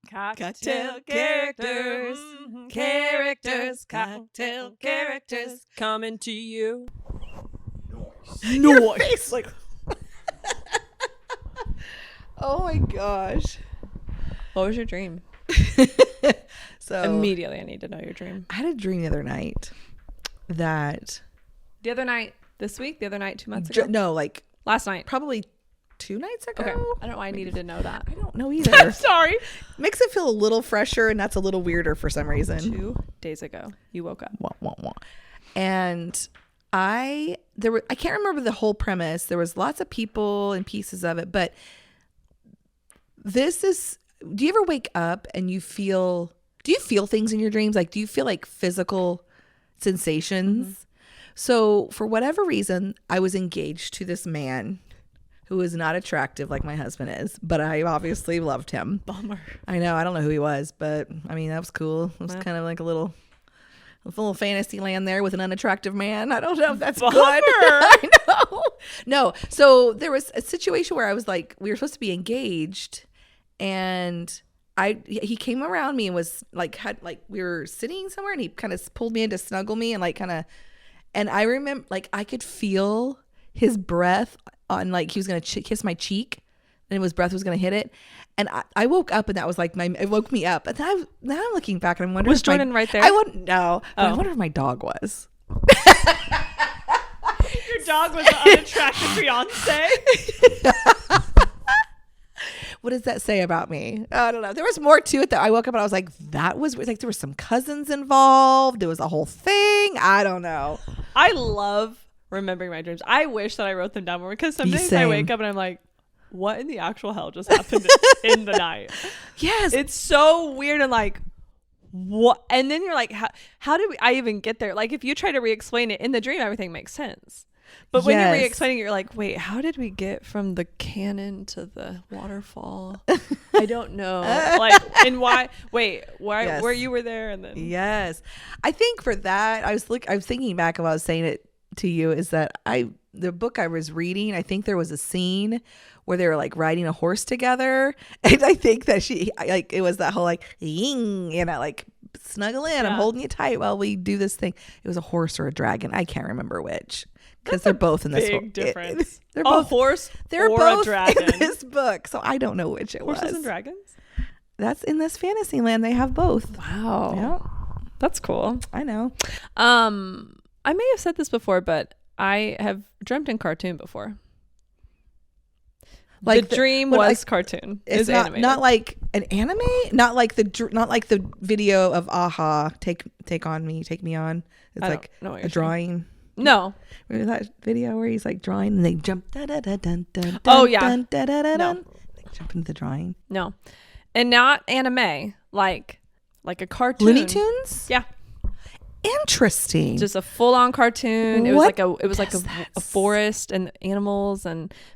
Cocktail characters, cocktail characters coming to you. Noise. Like, oh my gosh. What was your dream? So Immediately, I need to know your dream. I had a dream the other night that The other night, this week, the other night, 2 months ago? no, like Last night. probably 2 nights ago. Okay. I don't know why I needed to know that. I don't know either. I'm sorry. Makes it feel a little fresher, and that's a little weirder for some reason. 2 days ago, you woke up. Wah, wah, wah. And I can't remember the whole premise. There was lots of people and pieces of it, but do you ever wake up and do you feel things in your dreams? Like, do you feel like physical sensations? Mm-hmm. So for whatever reason, I was engaged to this man who is not attractive like my husband is, but I obviously loved him. Bummer. I know. I don't know who he was, but I mean, that was cool. It was kind of like a little fantasy land there with an unattractive man. I don't know if that's Bummer. good. I know. No. So there was a situation where I was like, we were supposed to be engaged, and he came around me and was like, we were sitting somewhere, and he kind of pulled me in to snuggle me and and I remember, like, I could feel his breath on, like, he was going to kiss my cheek, and his breath was going to hit it. And I woke up, and that was like it woke me up. And now I'm looking back, and I'm wondering. Was Jordan right there? I wouldn't know. But I wonder if my dog was. Your dog was an unattractive fiance. What does that say about me? I don't know. There was more to it that I woke up and I was like, that was like, there were some cousins involved. It was a whole thing. I don't know. I love remembering my dreams. I wish that I wrote them down more, because some days I wake up and I'm like, what in the actual hell just happened in the night? Yes. It's so weird, and like, what? And then you're like, how did I even get there? Like, if you try to re-explain it in the dream, everything makes sense. But when you're re-explaining it, you're like, wait, how did we get from the cannon to the waterfall? I don't know. Like, and why? Wait, why? Yes. Where you were there, and then Yes. I think for that, I was thinking back while I was saying it to you, is that the book I was reading, I think there was a scene where they were like riding a horse together, and I think that it was that whole like ying, like, snuggle in, I'm holding you tight while we do this thing. It was a horse or a dragon. I can't remember which, because they're both in this big difference. They're both a horse they're or both a dragon in this book, so I don't know which it was. Horses and dragons? That's in this fantasy land. They have both. Wow. Yeah. That's cool. I know. I may have said this before, but I have dreamt in cartoon before. Like the dream was cartoon. It's not animated. Not like an anime, not like the video of Aha, take on me, take me on. It's like a drawing. No. Remember that video where he's like drawing and they jump Oh yeah. No. They jump into the drawing. No. And not anime, like a cartoon. Looney Tunes? Yeah. Interesting. Just a full-on cartoon. It was like a forest and animals,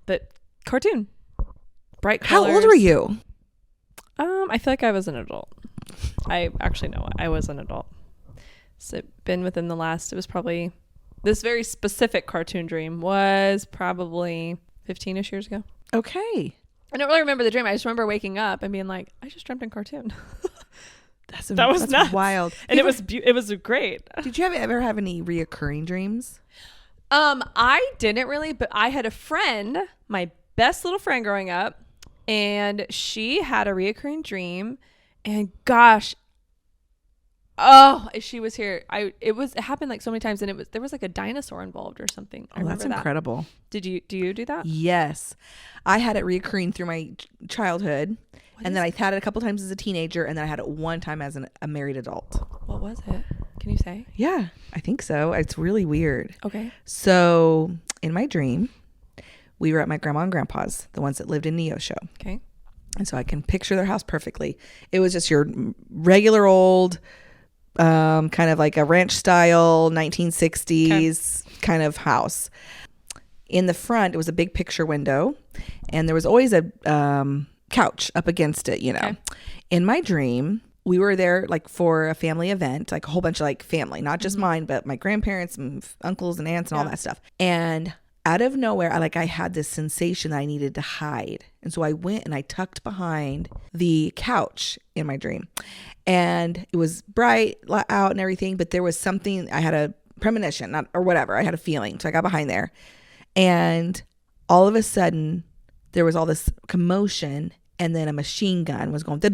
but cartoon. Bright colors. How old were you? I feel like I was an adult. I actually know I was an adult. So it was probably, this very specific cartoon dream was probably 15-ish years ago. Okay. I don't really remember the dream. I just remember waking up and being like, I just dreamt in cartoon. That's nuts. Wild. And it was great. Did you ever have any reoccurring dreams? I didn't really, but I had a friend, my best little friend growing up, and she had a reoccurring dream, and gosh, she was here. It happened like so many times, and there was like a dinosaur involved or something. Oh, that's incredible. Do you do that? Yes. I had it reoccurring through my childhood, and then I had it a couple times as a teenager, and then I had it one time as a married adult. What was it? Can you say? Yeah, I think so. It's really weird. Okay. So in my dream, we were at my grandma and grandpa's, the ones that lived in Neosho. Okay. And so I can picture their house perfectly. It was just your regular old, kind of like a ranch style 1960s kind of house. In the front, it was a big picture window, and there was always a couch up against it, Okay. In my dream, we were there like for a family event, like a whole bunch of like family, not just mine, but my grandparents and uncles and aunts and all that stuff. And out of nowhere, I had this sensation that I needed to hide. And so I went and I tucked behind the couch in my dream. And it was bright out and everything, but there was something, I had a premonition or whatever. I had a feeling. So I got behind there. And all of a sudden, there was all this commotion, and then a machine gun was going. And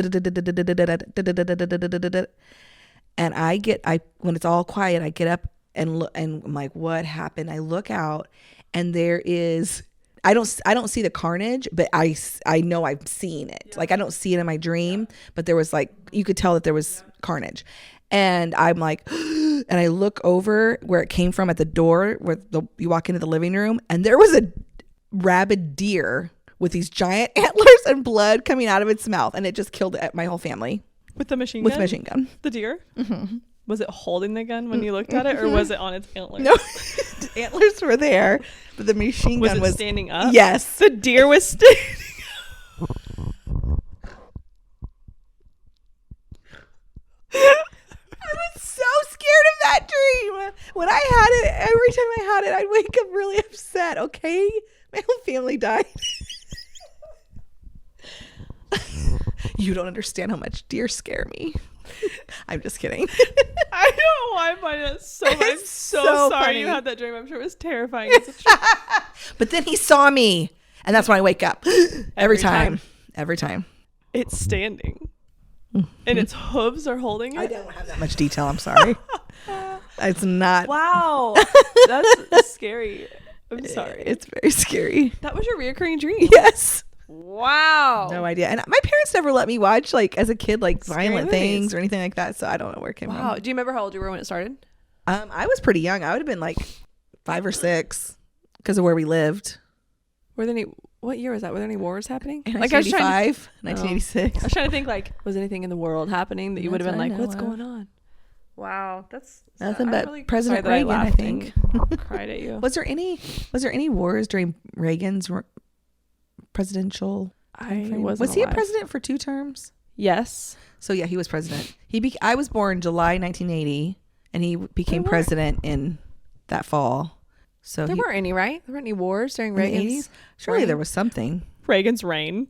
when it's all quiet, I get up and look, and I'm like, what happened? I look out, and there is, I don't see the carnage, but I know I've seen it. Like, I don't see it in my dream, but there was you could tell that there was carnage. And I'm like, and I look over where it came from at the door where you walk into the living room, and there was a rabid deer with these giant antlers and blood coming out of its mouth, and it just killed my whole family. With the machine gun? With the machine gun. The deer? Mm-hmm. Was it holding the gun when you looked at it, or was it on its antlers? No, the antlers were there, but the machine gun was standing up? Yes. The deer was standing up. I was so scared of that dream. When I had it, every time I had it, I'd wake up really upset. Okay? My whole family died. You don't understand how much deer scare me. I'm just kidding. I don't know why I find it so much. I'm so sorry funny. you had that dream. I'm sure it was terrifying. As a child. But then he saw me, and that's when I wake up. Every time. Every time. It's standing. And its hooves are holding it. I don't have that much detail. I'm sorry. It's not. Wow. That's scary. I'm sorry. It's very scary. That was your reoccurring dream? Yes. Wow. No idea. And my parents never let me watch, as a kid, Scary violent movies. things or anything like that. So I don't know where it came Wow. from. Do you remember how old you were when it started? I was pretty young. I would have been 5 or 6 because of where we lived. Were there any? What year was that? Were there any wars happening? 1985, 1986. I was trying to think was anything in the world happening that you would have been That's what's what I know going on? Wow, that's nothing I'm but really President sorry that Reagan. I think and cried at you. Was there any wars during Reagan's presidential? Was he a president for 2 terms? Yes. So yeah, he was president. I was born July 1980, and he became president in that fall. So there weren't any, right? There weren't any wars during Reagan's 80s. Surely there was something. Reagan's reign.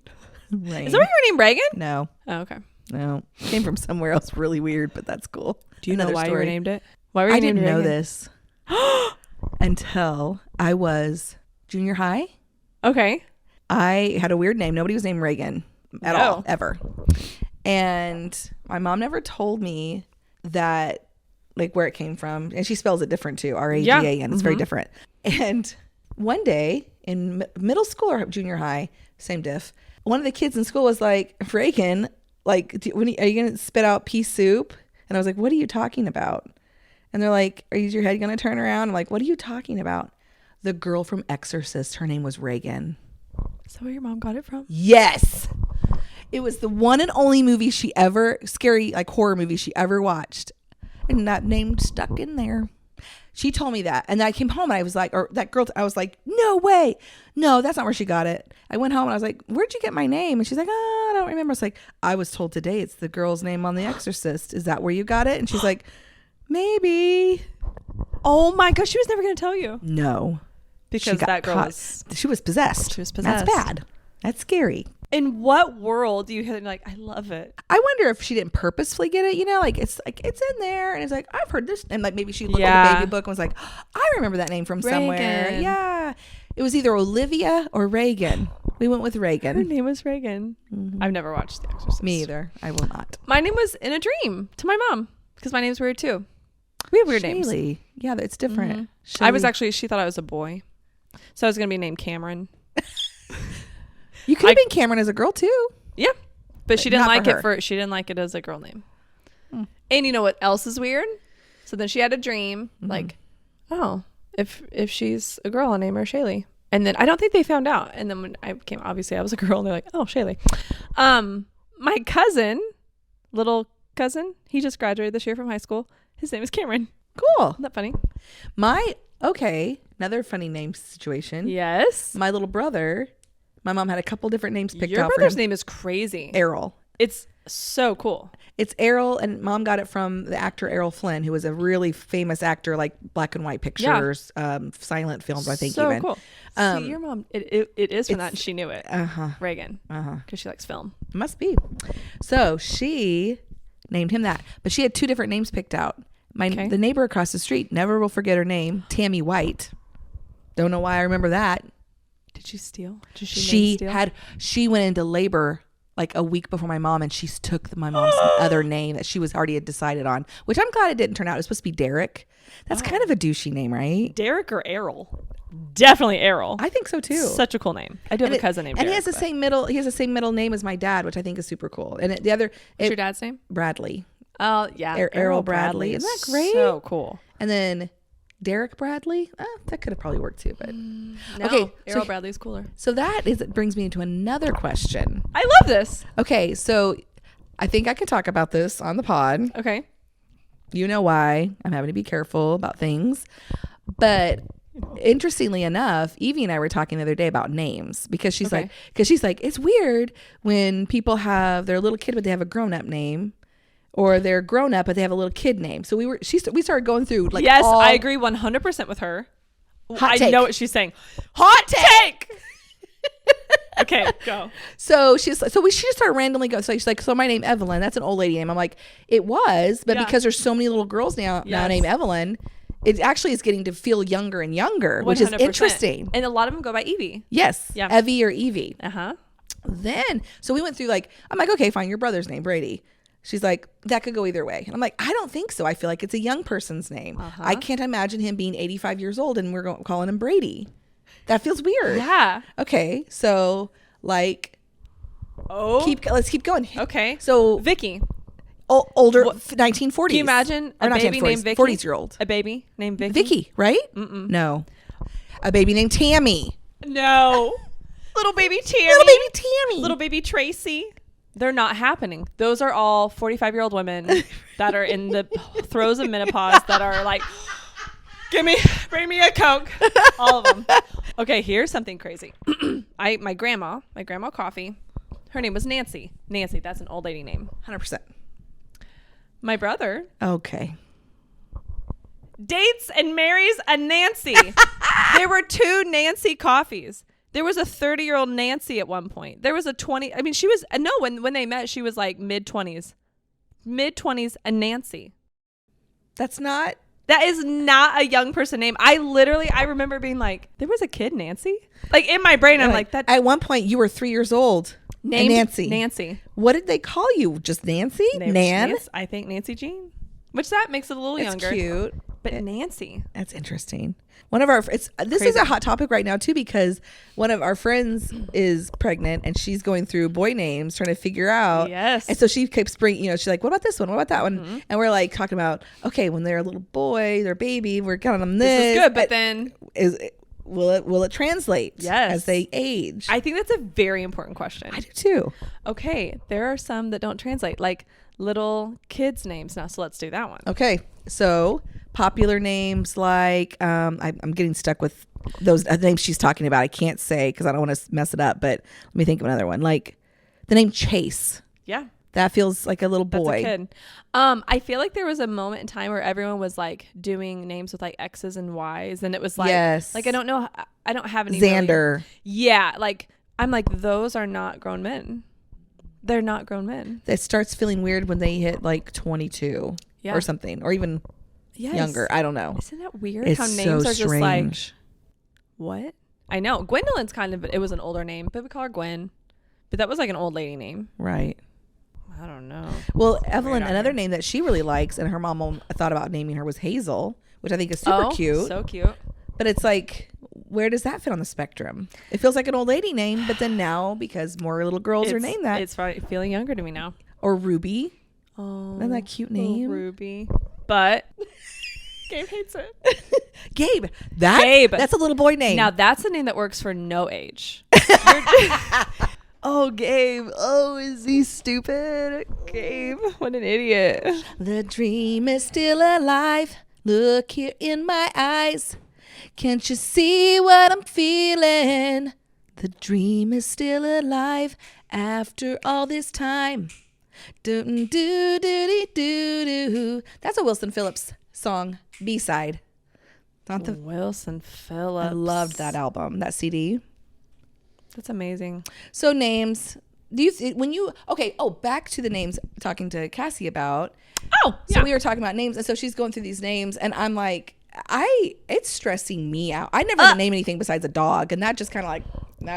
Reign. Is that what your name, Reagan? No. Oh, okay. No. Came from somewhere else really weird, but that's cool. Do you know why story. you named it? Why were you I didn't named know Reagan? this until I was junior high. Okay. I had a weird name. Nobody was named Ragan at all, ever. And my mom never told me that, where it came from. And she spells it different too. Ragan. Yeah. It's very different. And one day in middle school or junior high, same diff, one of the kids in school was like, Reagan, are you going to spit out pea soup? And I was like, what are you talking about? And they're like, is your head going to turn around? I'm like, what are you talking about? The girl from Exorcist, her name was Ragan. Is that where your mom got it from? Yes. It was the one and only movie she ever, scary, horror movie she ever watched. And that name stuck in there. She told me that. And then I came home and I was like, I was like, no way. No, that's not where she got it. I went home and I was like, where'd you get my name? And she's like, I don't remember. I was like, I was told today it's the girl's name on The Exorcist. Is that where you got it? And she's like, maybe. Oh my gosh, she was never going to tell you. No. Because that girl she was possessed. She was possessed. That's bad. That's scary. In what world do you hear I love it? I wonder if she didn't purposefully get it, it's in there, and it's I've heard this, and maybe she looked at the baby book and was like, I remember that name from somewhere. Yeah. It was either Olivia or Reagan. We went with Reagan. Her name was Reagan. Mm-hmm. I've never watched The Exorcist. Me either. I will not. My name was in a dream to my mom because my name's weird too. We have weird names. Yeah, it's different. Mm-hmm. She thought I was a boy. So I was going to be named Cameron. You could have been Cameron as a girl too. Yeah. But she didn't like it she didn't like it as a girl name. And you know what else is weird? So then she had a dream if she's a girl, I'll name her Shaylee. And then I don't think they found out. And then when I came, obviously I was a girl and they're like, oh, Shaylee. My little cousin, he just graduated this year from high school. His name is Cameron. Cool. Isn't that funny? Another funny name situation. Yes. My little brother, my mom had a couple different names picked out for him. Your brother's name is crazy. Errol. It's so cool. It's Errol, and Mom got it from the actor Errol Flynn, who was a really famous actor, like black and white pictures, silent films, I think. So even. Cool. See, your mom, it is from that, and she knew it. Ragan. Because she likes film. Must be. So she named him that, but she had 2 different names picked out. The neighbor across the street, never will forget her name, Tammy White. Don't know why I remember that. Did she steal? She went into labor like a week before my mom, and she took my mom's other name that she was already had decided on, which I'm glad it didn't turn out. It was supposed to be Derek. That's kind of a douchey name, right? Derek or Errol? Definitely Errol. I think so too. Such a cool name. I do have a cousin named Derek. And he has the same middle. He has the same middle name as my dad, which I think is super cool. And the other. What's your dad's name? Bradley. Oh yeah, Errol Bradley. Isn't that great? So cool. And then Derek Bradley. That could have probably worked too, but okay. Errol Bradley's cooler. So it brings me into another question. I love this. Okay, so I think I can talk about this on the pod. Okay. You know why I'm having to be careful about things, but interestingly enough, Evie and I were talking the other day about names because she's like, it's weird when people have their little kid but they have a grown up name. Or they're grown up, but they have a little kid name. So we started going through like. Yes, I agree 100% with her. Hot take. I know what she's saying. Hot take. Okay, go. So she just started randomly going. So she's like, so my name Evelyn. That's an old lady name. I'm like, it was, but because there's so many little girls now named Evelyn, it actually is getting to feel younger and younger, 100%. Which is interesting. And a lot of them go by Evie. Yes. Yeah. Evie or Evie. Then so we went through like, I'm like, okay, fine. Your brother's name Brady. She's like, that could go either way. And I'm like, I don't think so. I feel like it's a young person's name. I can't imagine him being 85 years old and we're calling him Brady. That feels weird. Yeah. Okay. So like, let's keep going. Okay. So Vicky. Older, 1940s. Can you imagine a baby named Vicky? 40-year-old. A baby named Vicky? Vicky, right? Mm-mm. No. A baby named Tammy. No. Little baby Tammy. Little baby Tammy. Little baby Tracy. They're not happening. Those are all 45-year-old women that are in the throes of menopause that are like, bring me a Coke. All of them. Okay, here's something crazy. My grandma Coffee, her name was Nancy. Nancy, that's an old lady name. 100%. My brother. Okay. Dates and marries a Nancy. There were 2 Nancy Coffees. There was a 30-year-old Nancy at one point. There was a 20. I mean, she was when they met, she was like mid-20s, a Nancy. That is not a young person name. I remember being like, there was a kid Nancy. Like in my brain, I'm like that. At one point, you were 3 years old. Named Nancy. Nancy. What did they call you? Just Nancy? Nan? I think Nancy Jean. Which that makes it a little younger. Cute. But Nancy. That's interesting. This is a hot topic right now too, because one of our friends is pregnant and she's going through boy names trying to figure out. Yes. And so she keeps she's like, what about this one? What about that one? Mm-hmm. And we're like talking about, okay, when they're a little boy, they're a baby, we're counting them this. Is good, but then will it translate as they age? I think that's a very important question. I do too. Okay, there are some that don't translate, like little kids' names now. So let's do that one. Okay, so popular names like I'm getting stuck with those names she's talking about. I can't say because I don't want to mess it up, but let me think of another one. Like the name Chase. Yeah. That feels like a little boy. That's a kid. I feel like there was a moment in time where everyone was like doing names with like X's and Y's, and it was like, like I don't know, I don't have any. Xander. Yeah, like I'm like, those are not grown men. They're not grown men. It starts feeling weird when they hit like 22 or something, or even younger. I don't know. Isn't that weird? It's how names so are just like, strange. what? I know. Gwendolyn's it was an older name, but we call her Gwen. But that was like an old lady name. Right. I don't know. Well, Evelyn, another name that she really likes, and her mom thought about naming her, was Hazel, which I think is super cute. So cute. But it's like, where does that fit on the spectrum? It feels like an old lady name, but then now, because more little girls are named that. It's feeling younger to me now. Or Ruby. Oh. Isn't that a cute name? Ruby. But Gabe hates it. Gabe. That's a little boy name. Now, that's a name that works for no age. Oh, Gabe. Oh, is he stupid? Gabe. What an idiot. The dream is still alive. Look here in my eyes. Can't you see what I'm feeling? The dream is still alive after all this time. Do do do do do. That's a Wilson Phillips song, B-side. Not the Wilson Phillips. I loved that album, that CD. That's amazing. So names. Do you back to the names talking to Cassie about. Oh, so we were talking about names, and so she's going through these names, and I'm like, it's stressing me out. I never name anything besides a dog, and that just kind of like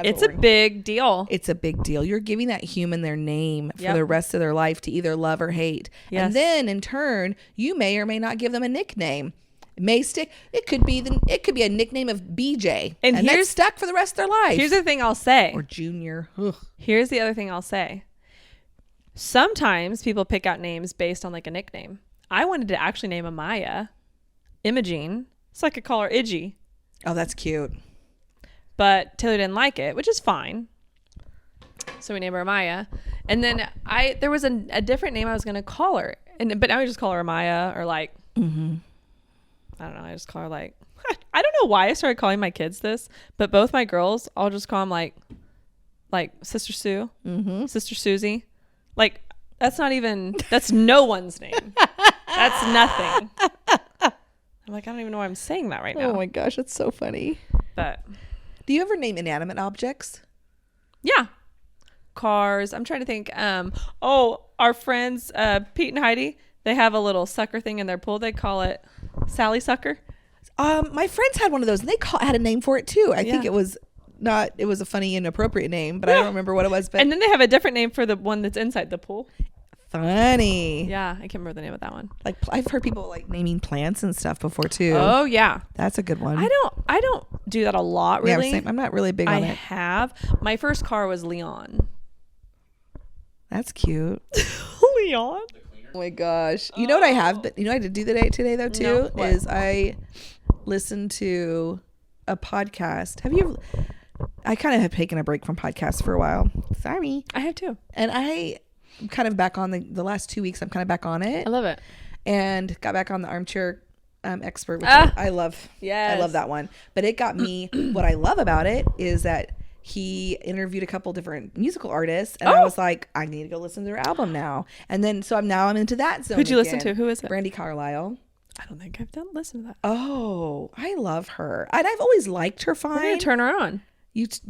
it's a big deal. It's a big deal. You're giving that human their name for the rest of their life to either love or hate. Yes. And then in turn, you may or may not give them a nickname. It may stick. It could be a nickname of BJ, and that's stuck for the rest of their life. Here's the thing I'll say. Or Junior. Here's the other thing I'll say. Sometimes people pick out names based on like a nickname. I wanted to actually name Amaya Imogene, so I could call her Iggy. Oh, that's cute. But Taylor didn't like it, which is fine. So we named her Amaya. And then there was a different name I was going to call her. But now we just call her Amaya, or like, I don't know. I just call her like, I don't know why I started calling my kids this, but both my girls, I'll just call them like Sister Sue, Sister Susie. Like, that's no one's name. That's nothing. I'm like, I don't even know why I'm saying that right now. Oh my gosh, that's so funny. But do you ever name inanimate objects? Yeah. Cars. I'm trying to think. Our friends, Pete and Heidi, they have a little sucker thing in their pool. They call it Sally Sucker. My friends had one of those, and they had a name for it too. I think it was a funny, inappropriate name, but I don't remember what it was. But and then they have a different name for the one that's inside the pool. Funny. Yeah, I can't remember the name of that one. Like, I've heard people like naming plants and stuff before too. Oh yeah, that's a good one. I don't do that a lot, really. Yeah, I'm not really big on it. I have. My first car was Leon. That's cute. Leon. Oh my gosh. You know what I have? But you know what I did do today though too? No, is I listened to a podcast. I kind of have taken a break from podcasts for a while. Sorry. I have too. And I'm kind of back on the last 2 weeks. I'm kind of back on it. I love it. And got back on the Armchair Expert, which I love. Yes. I love that one. But it got me, what I love about it is that he interviewed a couple different musical artists, and I was like, I need to go listen to their album now. And then, so I'm into that zone. Who'd you listen to? Who is it? Brandy Carlisle. I don't think I've listened to that. Oh, I love her. And I've always liked her fine. We're going to turn her on.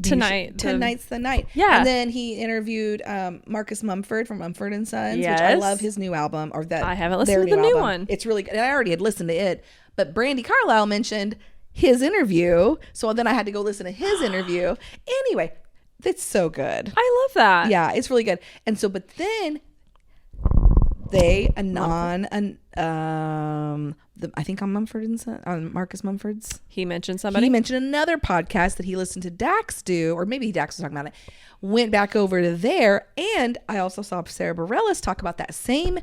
Tonight. 10 Nights the Night. Yeah. And then he interviewed Marcus Mumford from Mumford and Sons, yes. which I love his new album. Or that I haven't listened to the new one. It's really good. And I already had listened to it. But Brandy Carlisle mentioned his interview. So then I had to go listen to his interview. Anyway, it's so good. I love that. Yeah, it's really good. And so, but then I think on Mumford and Son, on Marcus Mumford's, he mentioned somebody. He mentioned another podcast that he listened to Dax do, or maybe Dax was talking about it. Went back over to there, and I also saw Sarah Bareilles talk about that same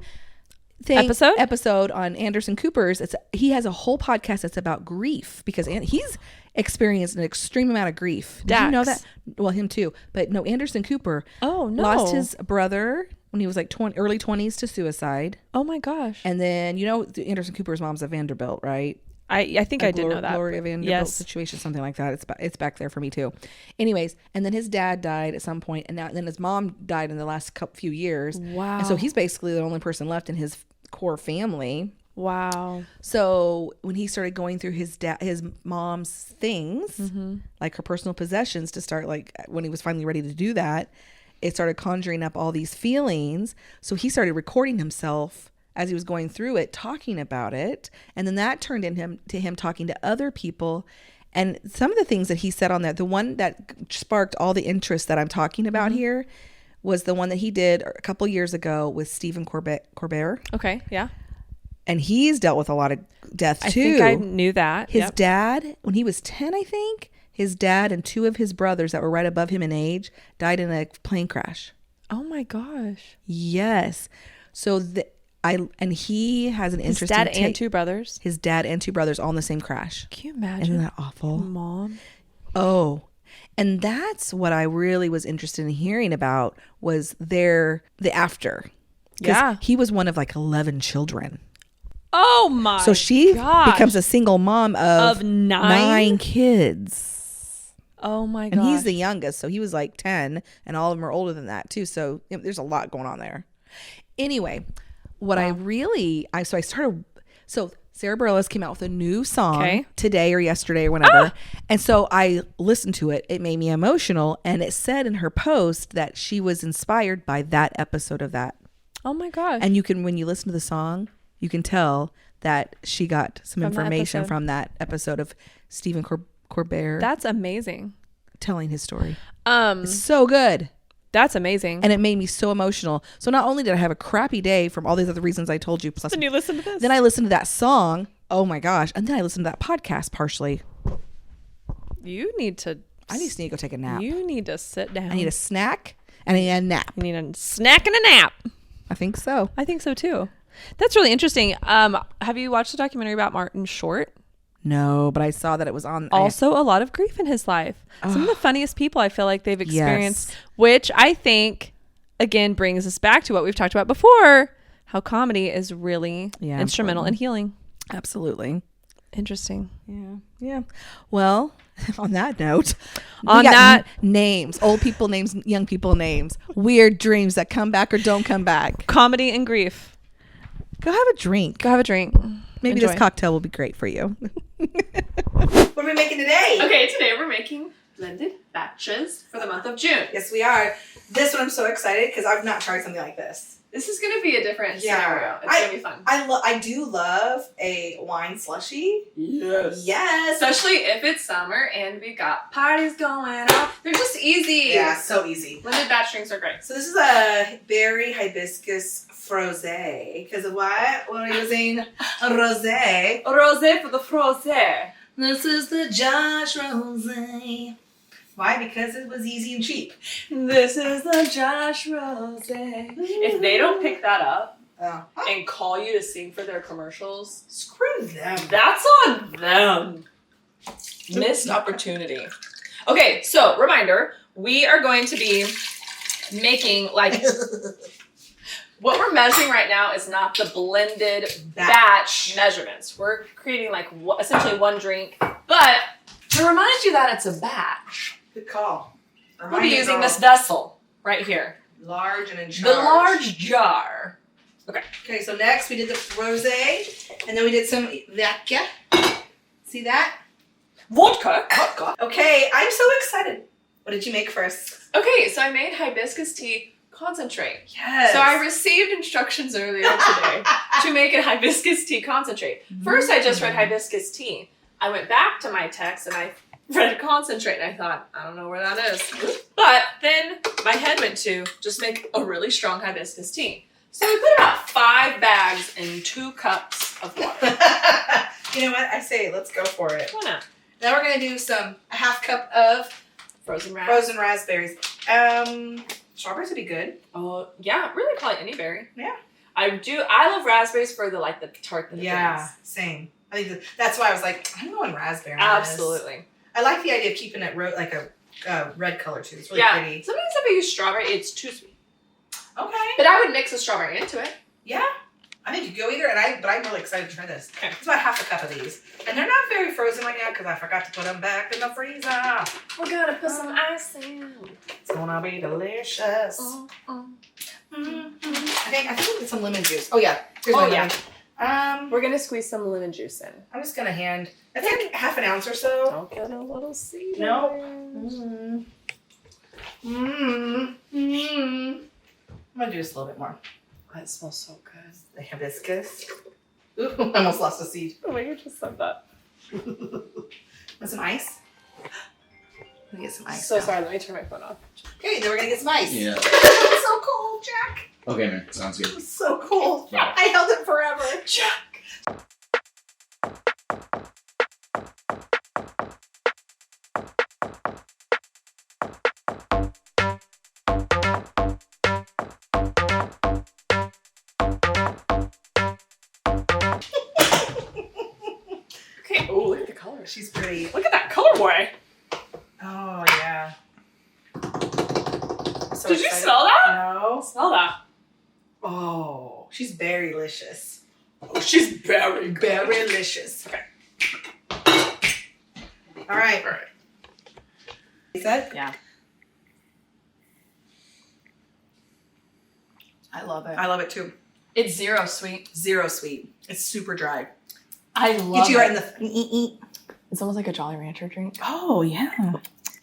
episode on Anderson Cooper's. He has a whole podcast that's about grief, because he's experienced an extreme amount of grief. Did you know that? Well, him too, but no, Anderson Cooper. Oh no, lost his brother when he was like early 20s to suicide. Oh my gosh. And then, Anderson Cooper's mom's a Vanderbilt, right? I think I did know that. Gloria Vanderbilt situation, something like that. It's back there for me too. Anyways, and then his dad died at some point, and then his mom died in the last few years. Wow. And so he's basically the only person left in his core family. Wow. So when he started going through his mom's things, like her personal possessions, to start, like, when he was finally ready to do that, it started conjuring up all these feelings. So he started recording himself as he was going through it, talking about it. And then that turned into him talking to other people. And some of the things that he said on that, the one that sparked all the interest that I'm talking about here, was the one that he did a couple years ago with Stephen Colbert. Okay, yeah. And he's dealt with a lot of death too. I think I knew that. His dad, when he was 10, I think, his dad and two of his brothers that were right above him in age died in a plane crash. Oh my gosh. Yes. So he has an interesting His dad and two brothers. His dad and two brothers all in the same crash. Can you imagine? Isn't that awful? Mom. Oh. And that's what I really was interested in hearing about, was the after. Yeah. He was one of like 11 children. Oh my. So she becomes a single mom of 9 kids. Oh my god. And he's the youngest, so he was like 10, and all of them are older than that too. So there's a lot going on there. Anyway, what so Sarah Bareilles came out with a new song today or yesterday or whenever. And so I listened to it. It made me emotional. And it said in her post that she was inspired by that episode of that. Oh my gosh. And when you listen to the song, you can tell that she got some information from that episode of Stephen Colbert. That's amazing. Telling his story. It's so good. That's amazing. And it made me so emotional. So not only did I have a crappy day from all these other reasons I told you, plus then you listen to this. Then I listened to that song. Oh my gosh. And then I listened to that podcast partially. I just need to go take a nap. You need to sit down. I need a snack and I need a nap. You need a snack and a nap. I think so. I think so too. That's really interesting. Have you watched the documentary about Martin Short? No, but I saw that it was on. Also, a lot of grief in his life. Some of the funniest people I feel like they've experienced, which I think, again, brings us back to what we've talked about before, how comedy is really instrumental in healing. Absolutely. Interesting. Yeah. Well, on that note, names, old people names, young people names, weird dreams that come back or don't come back. Comedy and grief. Go have a drink. Maybe Enjoy. this cocktail will be great for you. What are we making today? Okay, today we're making blended batches for the month of June. Yes, we are. This one I'm so excited because I've not tried something like this. This is going to be a different scenario. It's going to be fun. I do love a wine slushie. Yes. Especially if it's summer and we got parties going on. They're just easy. Yeah, so easy. Blended batch drinks are great. So this is a berry hibiscus Frose. Because of what? We're using a rosé. Rosé for the frosé. This is the Josh Rosé. Why? Because it was easy and cheap. This is the Josh Rosé. If they don't pick that up and call you to sing for their commercials, screw them. That's on them. Missed opportunity. Okay, so reminder, we are going to be making what we're measuring right now is not the blended batch measurements. We're creating essentially one drink, but to remind you that it's a batch. Good call. We'll be using this vessel right here. Large and in charge. The large jar. Okay, so next we did the rosé, and then we did some vodka. See that? Vodka. Okay, I'm so excited. What did you make first? Okay, so I made hibiscus tea concentrate. Yes. So I received instructions earlier today to make a hibiscus tea concentrate. First, I just read hibiscus tea. I went back to my text and I read concentrate and I thought, I don't know where that is. But then my head went to just make a really strong hibiscus tea. So we put about 5 bags in 2 cups of water. You know what? I say let's go for it. Why not? Now we're going to do a half cup of frozen raspberries. Strawberries would be good. Oh, yeah. Really probably any berry. Yeah. I love raspberries for the tart that it brings. Same. I think that's why I was like, I'm going raspberry. Absolutely. I like the idea of keeping it a red color too. It's really pretty. Sometimes if I use strawberry, it's too sweet. Okay. But I would mix the strawberry into it. Yeah. I think you go either, but I'm really excited to try this. Okay. It's about half a cup of these. And they're not very frozen right now because I forgot to put them back in the freezer. We're gonna put some ice in. It's gonna be delicious. I think we'll get some lemon juice. Oh yeah. Here's my lemon. We're gonna squeeze some lemon juice in. I'm just gonna I think half an ounce or so. Don't get a little seed. No. I'm gonna do just a little bit more. Oh, it smells so good. The hibiscus. Ooh, I almost lost a seed. Oh my, you just said that. Want some ice? Let me get some ice. So sorry, let me turn my phone off. Okay, then we're gonna get some ice. Yeah. It's so cold, Jack. Okay, man. Sounds good. It's so cold. Yeah. I held it forever. Jack. Okay. Oh, look at the color. She's pretty. Look at that colorway. Oh yeah. So Did you smell that? No. Smell that. Oh, she's very delicious. Oh, she's very good. Very delicious. Okay. All right. You said? Yeah. I love it. I love it too. It's zero sweet. Zero sweet. It's super dry. I love Get you it. right in the... It's almost like a Jolly Rancher drink. Oh, yeah.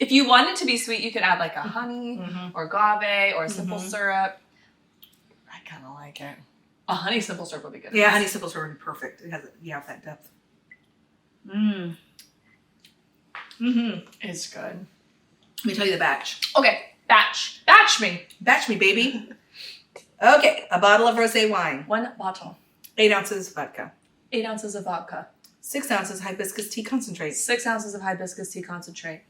If you want it to be sweet, you could add like a honey or agave or simple syrup. I kind of like it. A honey simple syrup would be good. Yeah, honey simple syrup would be perfect. You have that depth. It's good. Let me tell you the batch. Okay, batch. Batch me. Batch me, baby. Okay, a bottle of rosé wine. 1 bottle. 8 ounces vodka. 8 ounces of vodka. 6 ounces hibiscus tea concentrate. 6 ounces of hibiscus tea concentrate.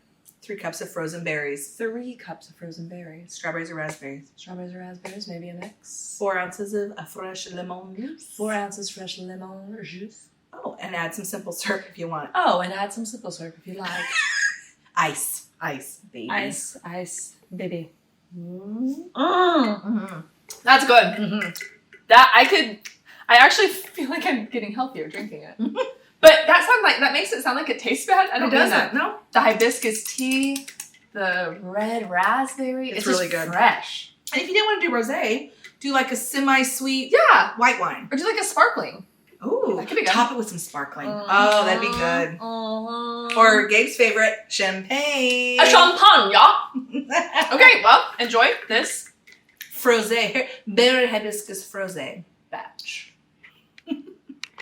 3 cups of frozen berries. 3 cups of frozen berries. Strawberries or raspberries. Strawberries or raspberries, maybe a mix. 4 ounces of fresh lemon juice. 4 ounces fresh lemon juice. Oh, and add some simple syrup if you want. Oh, and add some simple syrup if you like. Ice, baby. Ice, baby. That's good. I actually feel like I'm getting healthier drinking it. But that makes it sound like it tastes bad. I don't mean that. No. The hibiscus tea, the red raspberry. It's really just good. Fresh. And if you didn't want to do rosé, do like a semi-sweet white wine. Or do like a sparkling. Ooh, that could be good. Top it with some sparkling. Oh, that'd be good. Or Gabe's favorite, champagne. A champagne, y'all. Okay, well, enjoy this Frose, berry hibiscus frose. batch.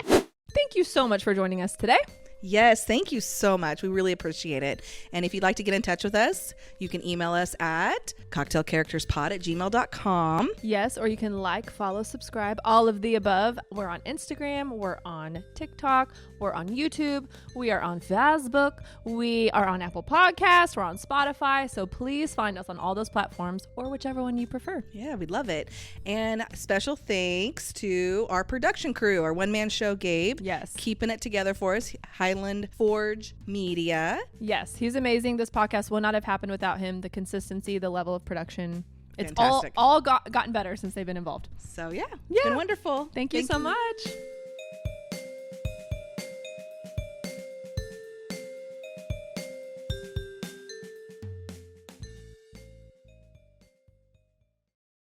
Thank you so much for joining us today. Yes, thank you so much. We really appreciate it. And if you'd like to get in touch with us, you can email us at cocktailcharacterspod@gmail.com. Yes, or you can like, follow, subscribe, all of the above. We're on Instagram, we're on TikTok, we're on YouTube, we are on Facebook, we are on Apple Podcasts, we're on Spotify. So please find us on all those platforms or whichever one you prefer. Yeah, we'd love it. And special thanks to our production crew, our one-man show, Gabe. Yes. Keeping it together for us, Highland Forge Media. Yes, he's amazing. This podcast would not have happened without him. The consistency, the level of production. It's Fantastic. all gotten better since they've been involved. So yeah, it's been wonderful. Thank you so much.